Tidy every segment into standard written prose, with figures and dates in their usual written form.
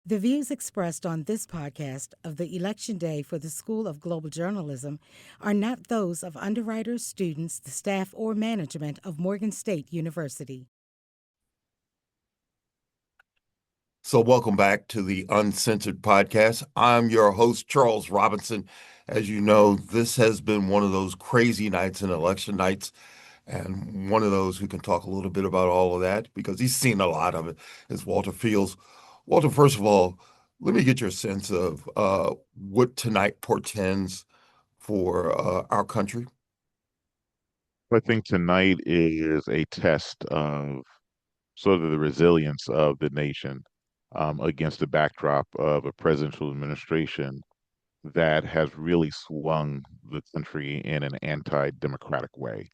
The views expressed on this podcast of the Election Day for the School of Global Journalism are not those of underwriters, students, the staff, or management of Morgan State University. So, welcome back to the Uncensored podcast. I'm your host, Charles Robinson. As you know, this has been one of those crazy nights and election nights, and one of those who can talk a little bit about all of that because he's seen a lot of it is Walter Fields. Walter, first of all, let me get your sense of what tonight portends for our country. I think tonight is a test of sort of the resilience of the nation against the backdrop of a presidential administration that has really swung the country in an anti-democratic way.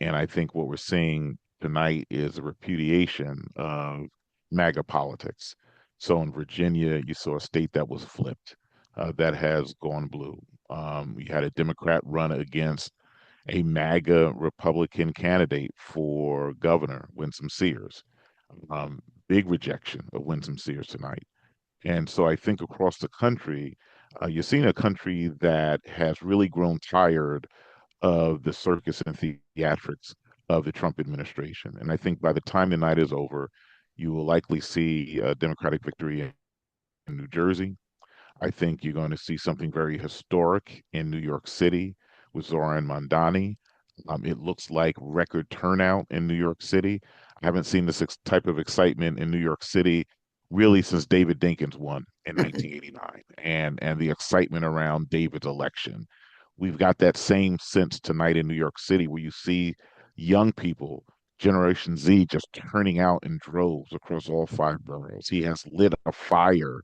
And I think what we're seeing tonight is a repudiation of MAGA politics. So in Virginia, you saw a state that was flipped, that has gone blue. You had a Democrat run against a MAGA Republican candidate for governor, Winsome Sears. Um, Big rejection of Winsome Sears tonight. And so I think across the country, you're seeing a country that has really grown tired of the circus and theatrics of the Trump administration. And I think by the time the night is over, you will likely see a Democratic victory in New Jersey. I think you're going to see something very historic in New York City with Zoran Mondani. It looks like record turnout in New York City. I haven't seen this type of excitement in New York City really since David Dinkins won in 1989, and the excitement around David's election. We've got that same sense tonight in New York City where you see young people, Generation Z, just turning out in droves across all five boroughs. He has lit a fire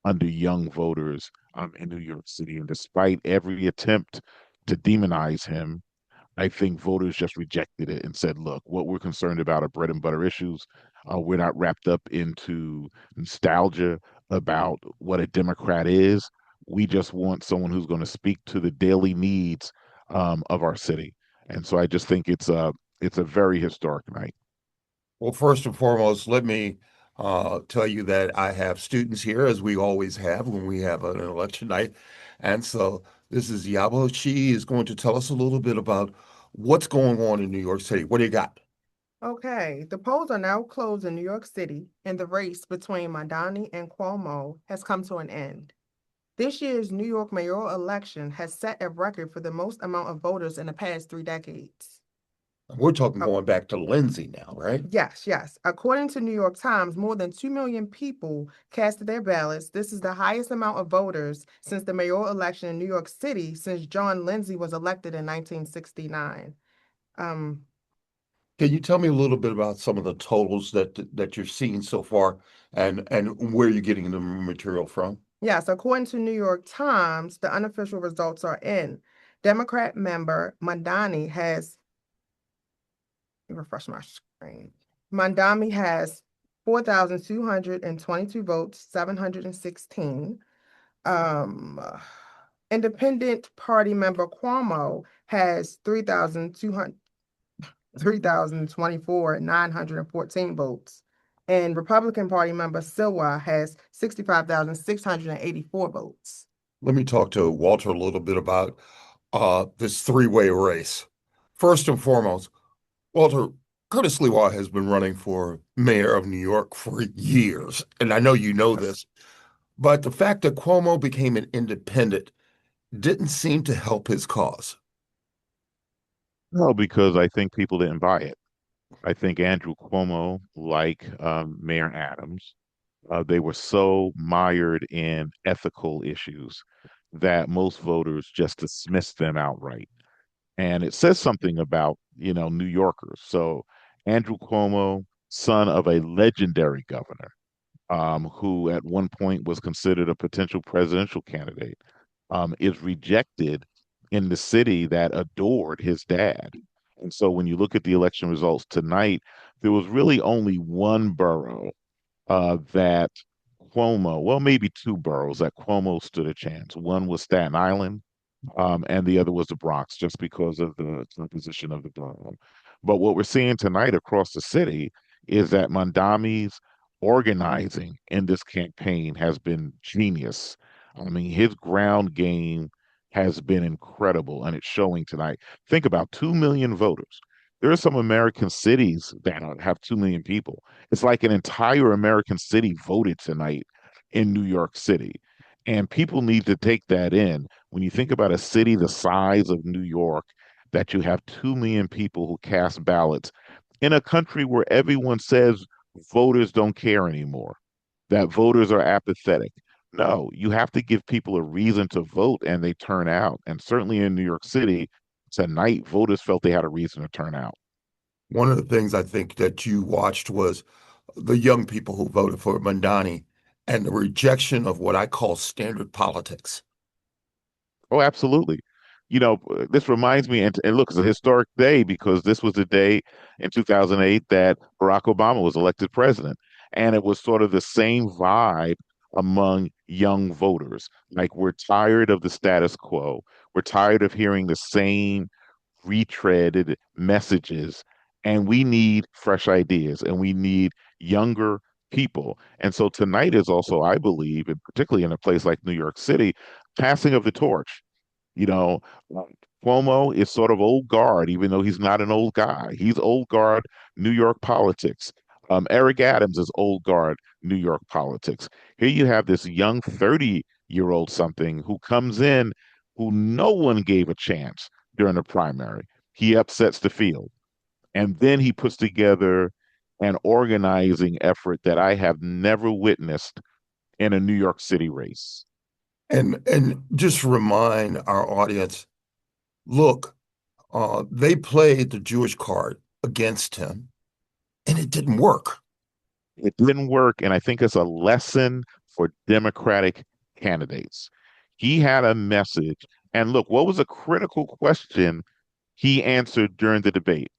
under young voters in New York City. And despite every attempt to demonize him, I think voters just rejected it and said, look, what we're concerned about are bread and butter issues. We're not wrapped up into nostalgia about what a Democrat is. We just want someone who's going to speak to the daily needs of our city. And so I just think it's a very historic night. Well, first and foremost, let me tell you that I have students here, as we always have when we have an election night. And so this is Yabo. She is going to tell us a little bit about what's going on in New York City. What do you got? Okay, the polls are now closed in New York City, and the race between Mandani and Cuomo has come to an end. This year's New York mayoral election has set a record for the most amount of voters in the past 3 decades. We're talking Uh, going back to Lindsay now, right? yes, yes. According to New York Times, more than 2 million people casted their ballots. This is the highest amount of voters since the mayoral election in New York City since John Lindsay was elected in 1969. Um, Can you tell me a little bit about some of the totals that you're seeing so far and where you're getting the material from? Yes, according to New York Times, the unofficial results are in. Democrat member Mandani has, let me refresh my screen. Mandami has 4,222 votes, 716. Um, Independent Party member Cuomo has 3,024, 914 votes. And Republican Party member Silwa has 65,684 votes. Let me talk to Walter a little bit about this three-way race. First and foremost, Walter, Curtis Lewa has been running for mayor of New York for years, and I know you know Yes. this, but the fact that Cuomo became an independent didn't seem to help his cause. No, because I think people didn't buy it. I think Andrew Cuomo, like Mayor Adams, they were so mired in ethical issues that most voters just dismissed them outright. And it says something about, New Yorkers. So Andrew Cuomo, son of a legendary governor, who at one point was considered a potential presidential candidate, is rejected in the city that adored his dad. And so when you look at the election results tonight, there was really only one borough that Cuomo, well, maybe two boroughs that Cuomo stood a chance. One was Staten Island, and the other was the Bronx, just because of the composition of the borough. But what we're seeing tonight across the city is that Mondami's organizing in this campaign has been genius. I mean, his ground game has been incredible, and it's showing tonight. Think about 2 million voters. There are some American cities that have 2 million people. It's like an entire American city voted tonight in New York City. And people need to take that in. When you think about a city the size of New York, that you have 2 million people who cast ballots in a country where everyone says voters don't care anymore, that voters are apathetic. No, you have to give people a reason to vote and they turn out. And certainly in New York City, tonight, voters felt they had a reason to turn out. One of the things I think that you watched was the young people who voted for Mandani and the rejection of what I call standard politics. Oh, absolutely. This reminds me, and look, it's a historic day because this was the day in 2008 that Barack Obama was elected president. And it was sort of the same vibe among young voters. Like, we're tired of the status quo. We're tired of hearing the same retreaded messages, and we need fresh ideas and we need younger people. And so tonight is also, I believe, and particularly in a place like New York City, passing of the torch. You know, uh, Cuomo is sort of old guard, even though he's not an old guy. He's old guard New York politics. Eric Adams is old guard New York politics. Here you have this young 30-year-old something who comes in who no one gave a chance during the primary. He upsets the field. And then he puts together an organizing effort that I have never witnessed in a New York City race. And just remind our audience, look, they played the Jewish card against him, and it didn't work. It didn't work, and I think it's a lesson for Democratic candidates. He had a message, and look, what was a critical question he answered during the debate?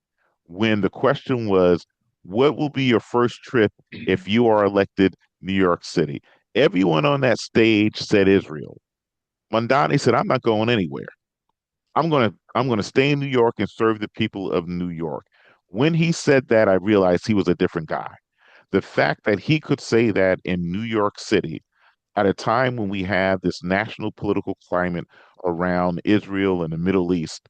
When the question was, what will be your first trip if you are elected New York City? Everyone on that stage said Israel. Mondani said, I'm not going anywhere. I'm gonna stay in New York and serve the people of New York. When he said that, I realized he was a different guy. The fact that he could say that in New York City at a time when we have this national political climate around Israel and the Middle East,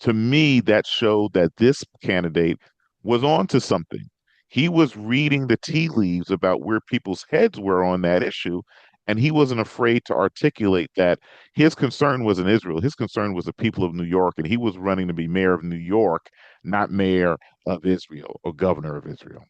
to me, that showed that this candidate was on to something. He was reading the tea leaves about where people's heads were on that issue, and he wasn't afraid to articulate that his concern was in Israel. His concern was the people of New York, and he was running to be mayor of New York, not mayor of Israel or governor of Israel.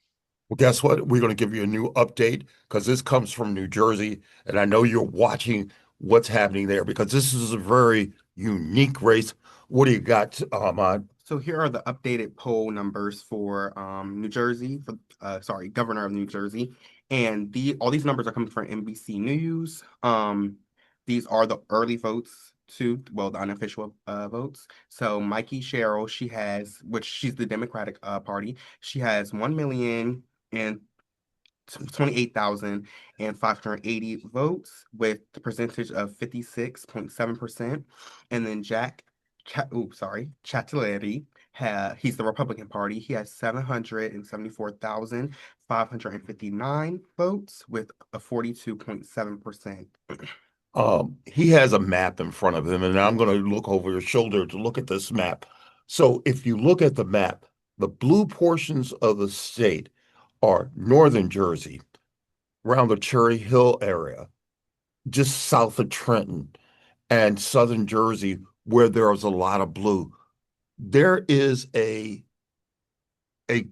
Well, guess what? We're going to give you a new update because this comes from New Jersey, and I know you're watching what's happening there because this is a very unique race. What do you got, Ahmad? So here are the updated poll numbers for New Jersey, for governor of New Jersey, and all these numbers are coming from NBC News. These are the early votes too, well, the unofficial votes. So Mikey Sherrill, she's the Democratic Party. She has 1,028,580 votes with the percentage of 56.7%. And then Chatterley, he's the Republican Party. He has 774,559 votes with a 42.7%. He has a map in front of him, and I'm going to look over his shoulder to look at this map. So if you look at the map, the blue portions of the state are northern Jersey, around the Cherry Hill area, just south of Trenton, and southern Jersey, where there's a lot of blue. There is a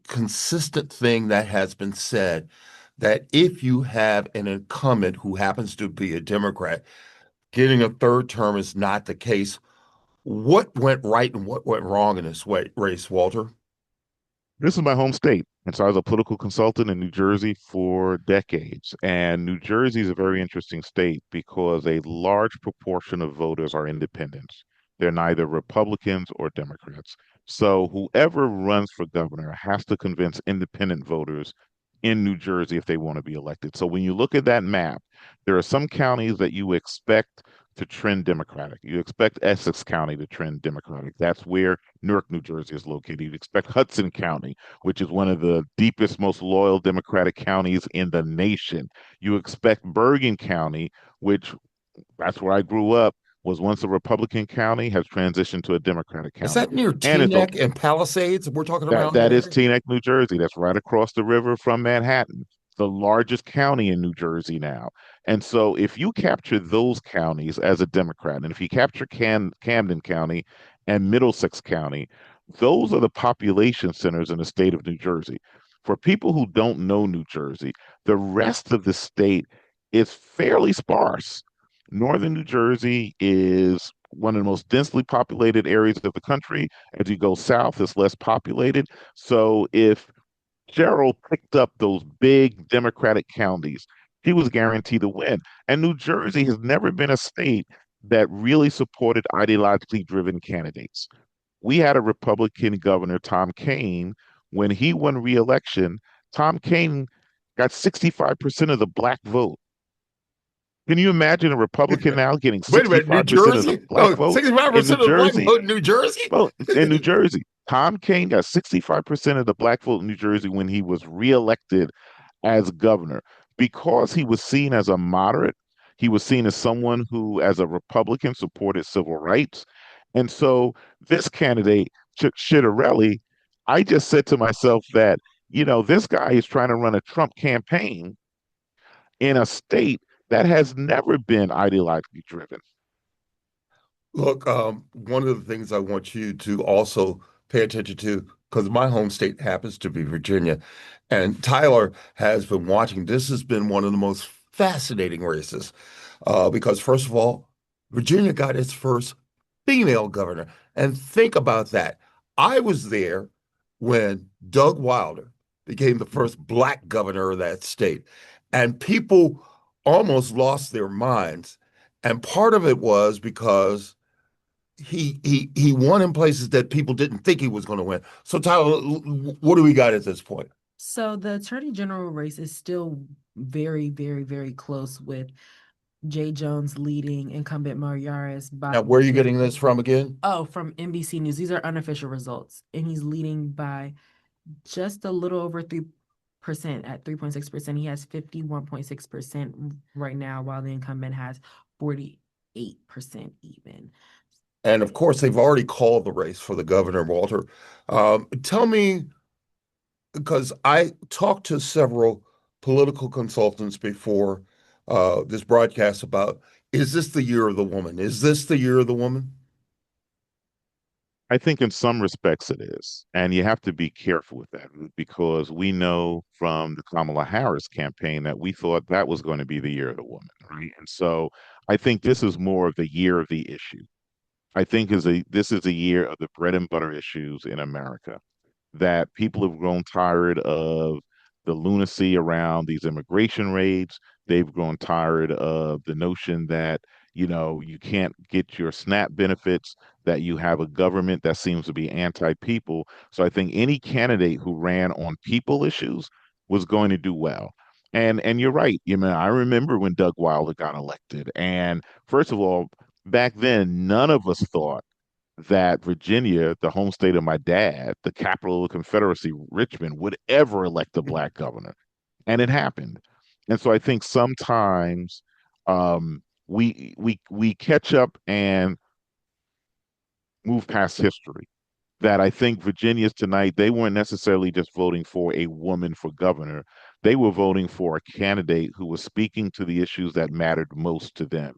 consistent thing that has been said that if you have an incumbent who happens to be a Democrat, getting a third term is not the case. What went right and what went wrong in this race, Walter? This is my home state. And so I was a political consultant in New Jersey for decades. And New Jersey is a very interesting state because a large proportion of voters are independents. They're neither Republicans or Democrats. So whoever runs for governor has to convince independent voters in New Jersey if they want to be elected. So when you look at that map, there are some counties that you expect to trend Democratic. You expect Essex County to trend Democratic. That's where Newark, New Jersey is located. You expect Hudson County, which is one of the deepest, most loyal Democratic counties in the nation. You expect Bergen County, which that's where I grew up, was once a Republican county, has transitioned to a Democratic Is county. that near And it's Teaneck and Palisades? We're talking that around that that is area? Teaneck, New Jersey. That's right across the river from Manhattan, the largest county in New Jersey now. And so if you capture those counties as a Democrat, and if you capture Camden County and Middlesex County, those are the population centers in the state of New Jersey. For people who don't know New Jersey, the rest of the state is fairly sparse. Northern New Jersey is one of the most densely populated areas of the country. As you go south, it's less populated. So if Cheryl picked up those big Democratic counties, she was guaranteed to win. And New Jersey has never been a state that really supported ideologically driven candidates. We had a Republican governor, Tom Kaine. When he won re-election, Tom Kaine got 65% of the black vote. Can you imagine a Republican now getting Wait a minute, New 65% of the Jersey? black No, vote in New 65% of the black Jersey? vote in New Jersey? Well, in New Jersey, Tom Kaine got 65% of the black vote in New Jersey when he was reelected as governor because he was seen as a moderate. He was seen as someone who, as a Republican, supported civil rights. And so this candidate, Chitterelli, I just said to myself that, this guy is trying to run a Trump campaign in a state that has never been ideologically driven. Look, one of the things I want you to also pay attention to, because my home state happens to be Virginia, and Tyler has been watching. This has been one of the most fascinating races, because first of all, Virginia got its first female governor. And think about that. I was there when Doug Wilder became the first black governor of that state, and people almost lost their minds. And part of it was because he won in places that people didn't think he was going to win. So Tyler, what do we got at this point? So the Attorney General race is still very, very, very close with Jay Jones leading incumbent Mariaris by Now, where are you getting this from again? from NBC News. These are unofficial results, and he's leading by just a little over 3% at 3.6%. He has 51.6% right now, while the incumbent has 48% even. And of course, they've already called the race for the governor, Walter. Tell me, because I talked to several political consultants before this broadcast about, is this the year of the woman? Is this the year of the woman? I think in some respects it is. And you have to be careful with that because we know from the Kamala Harris campaign that we thought that was going to be the year of the woman, right? And so I think this is more of the year of the issue. I think this is a year of the bread and butter issues in America that people have grown tired of the lunacy around these immigration raids. They've grown tired of the notion that, you can't get your SNAP benefits, that you have a government that seems to be anti-people. So I think any candidate who ran on people issues was going to do well. And you're right. I remember when Doug Wilder got elected. And first of all, back then, none of us thought that Virginia, the home state of my dad, the capital of the Confederacy, Richmond, would ever elect a black governor. And it happened. And so I think sometimes we catch up and move past history. That I think Virginians tonight, they weren't necessarily just voting for a woman for governor. They were voting for a candidate who was speaking to the issues that mattered most to them.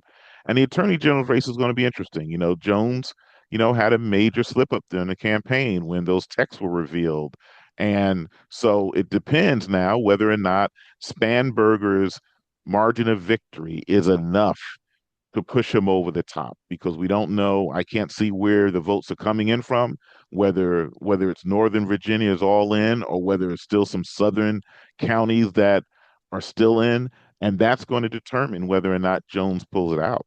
And the attorney general's race is going to be interesting. Jones, had a major slip up during the campaign when those texts were revealed. And so it depends now whether or not Spanberger's margin of victory is enough to push him over the top because we don't know. I can't see where the votes are coming in from, whether it's Northern Virginia is all in or whether it's still some southern counties that are still in, and that's going to determine whether or not Jones pulls it out.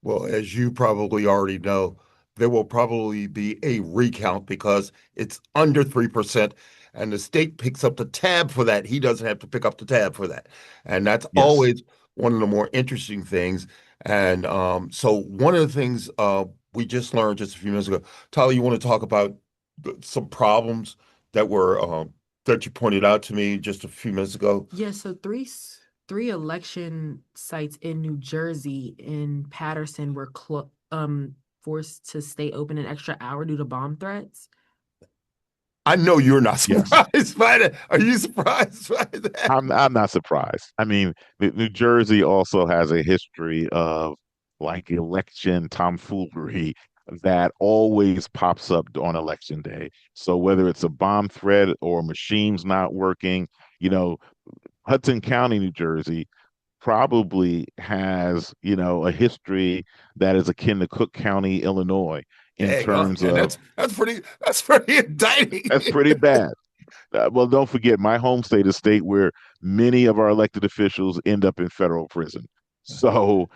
Well, as you probably already know, there will probably be a recount because it's under 3%, and the state picks up the tab for that. He doesn't have to pick up the tab for that. And that's Yes. always one of the more interesting things. And so one of the things we just learned just a few minutes ago, Tyler, you want to talk about some problems that were that you pointed out to me just a few minutes ago? Yeah, so three election sites in New Jersey in Patterson were forced to stay open an extra hour due to bomb threats. I know you're not Yes. surprised by that. Are you surprised by that? I'm not surprised. I mean, New Jersey also has a history of like election tomfoolery that always pops up on election day. So whether it's a bomb threat or machines not working, you know, Hudson County, New Jersey probably has, a history that is akin to Cook County, Illinois, in Dang, oh terms man, of that's pretty indicting. that's pretty bad. Well, don't forget, my home state is a state where many of our elected officials end up in federal prison. So,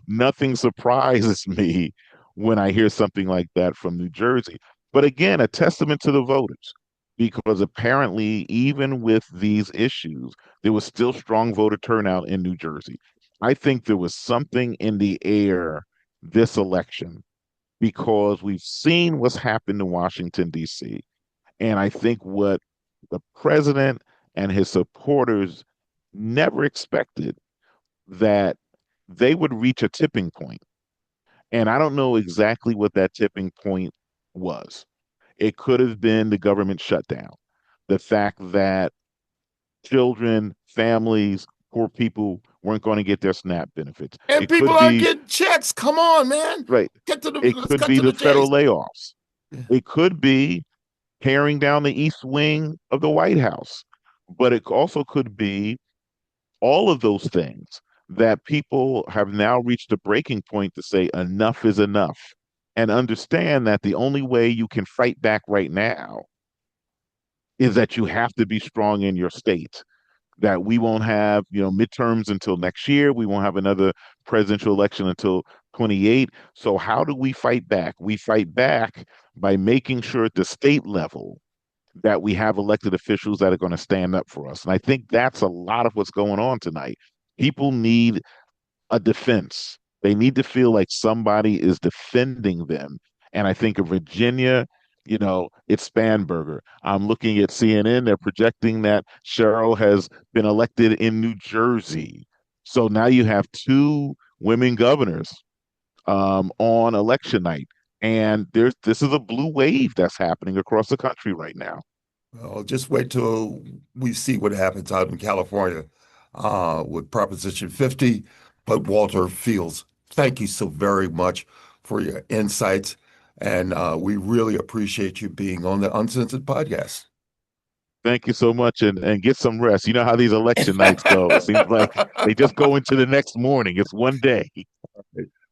nothing surprises me when I hear something like that from New Jersey. But again, a testament to the voters, because apparently, even with these issues, there was still strong voter turnout in New Jersey. I think there was something in the air this election because we've seen what's happened in Washington, D.C. And I think what the president and his supporters never expected that they would reach a tipping point. And I don't know exactly what that tipping point was. It could have been the government shutdown, the fact that children, families, poor people weren't going to get their SNAP benefits. And It people could aren't be, getting checks. Come on, man. right, it Let's could cut be to the the federal chase. layoffs. It could be tearing down the east wing of the White House. But it also could be all of those things that people have now reached a breaking point to say enough is enough and understand that the only way you can fight back right now is that you have to be strong in your state. That we won't have, midterms until next year. We won't have another presidential election until 28. So how do we fight back? We fight back by making sure at the state level that we have elected officials that are going to stand up for us. And I think that's a lot of what's going on tonight. People need a defense. They need to feel like somebody is defending them. And I think of Virginia, it's Spanberger. I'm looking at CNN. They're projecting that Cheryl has been elected in New Jersey. So now you have two women governors on election night. And this is a blue wave that's happening across the country right now. Well, just wait till we see what happens out in California with Proposition 50. But Walter Fields, thank you so very much for your insights. And we really appreciate you being on the Uncensored podcast. Thank you so much, and get some rest. You know how these election nights go. It seems like they just go into the next morning. It's one day.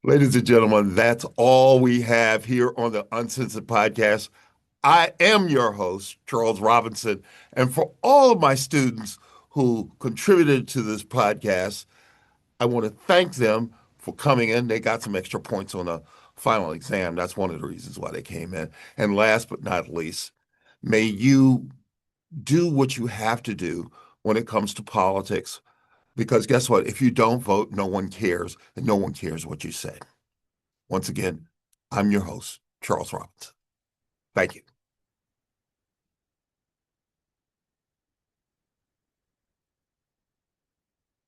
Ladies and gentlemen, that's all we have here on the Uncensored podcast. I am your host, Charles Robinson. And for all of my students who contributed to this podcast, I want to thank them for coming in. They got some extra points on the final exam. That's one of the reasons why they came in. And last but not least, may you do what you have to do when it comes to politics. Because guess what? If you don't vote, no one cares, and no one cares what you say. Once again, I'm your host, Charles Robinson. Thank you.